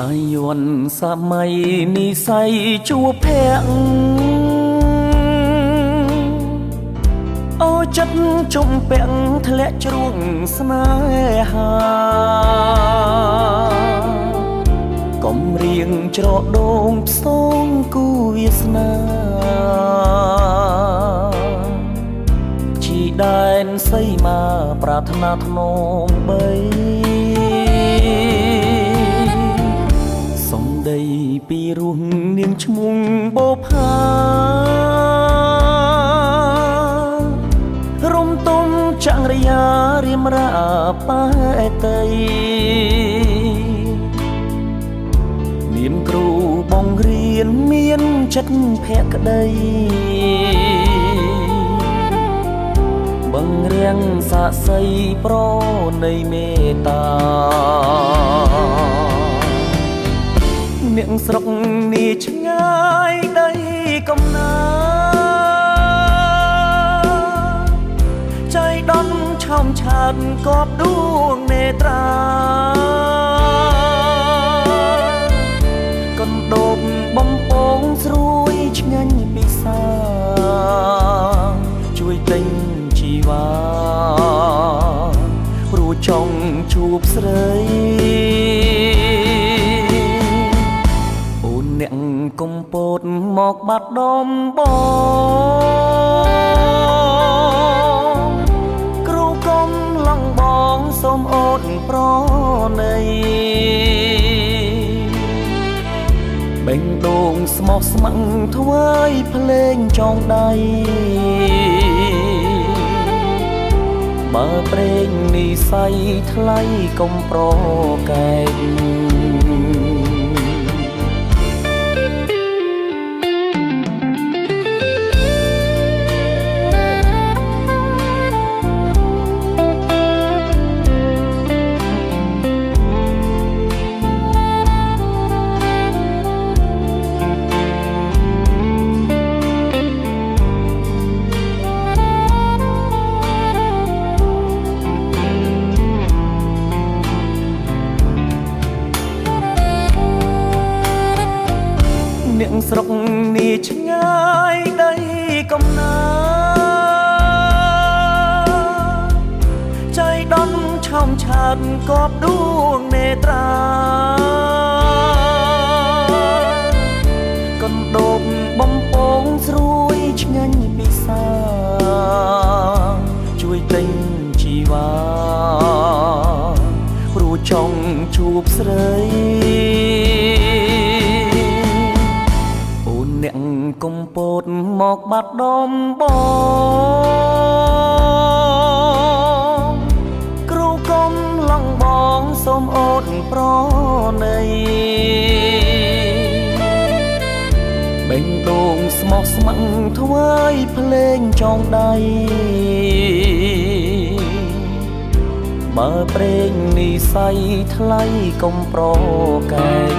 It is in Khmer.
អាយ័នសម័យនិស័យជួបភ័ក្រអូចិត្តជុំពាក់ធ្លាក់ជ្រួងស្នេហាកុំរៀងច្រកដូងផ្សងគូវាសនាជីដែនសីមាប្រាថ្នាធ្នមបីសំដីពីរស់នាងឈ្មោះបូផារំទុំចង្រិយារៀមរាបែតីមានគ្រូបង្រៀនមានចិត្តភក្តីបង្រៀងសាក្សីប្រណីមេត្តានាងស្រុកនេះឆ្ងាយដីកំណាចៃដន្យឆោមឆាតកបដួងនេត្រាកណ្ដូបបំពងស្រួយឆ្ងាញ់ពិសាជួយទិញជីវ៉ាព្រោះចង់ជួបស្រីអូនអ្នកកំពតមកបាត់ដំបងគ្រូកំឡងបងសូមអូនប្រណីបេងដូងស្មោះស្ម័គ្រថ្វាយភ្លេងចងដៃបើព្រេងនិស័យថ្លៃកុំប្រកែកនាងស្រុកនេះឆ្ងាយដីកំណាចៃដន្យឆោមឆាតកបដួងនេត្រាកណ្ដូបបំពងស្រួយឆ្ងាញ់ពិសាជួយទិញជីវ៉ាព្រោះចង់ជួបស្រីអ្នកកំពតមកបាត់ដំបងគ្រូកំឡងបងសូមអូនប្រណីបេងដូងស្មោះស្ម័គ្រថ្វាយភ្លេងចងដៃបើព្រេងនិស័យថ្លៃកុំប្រកែក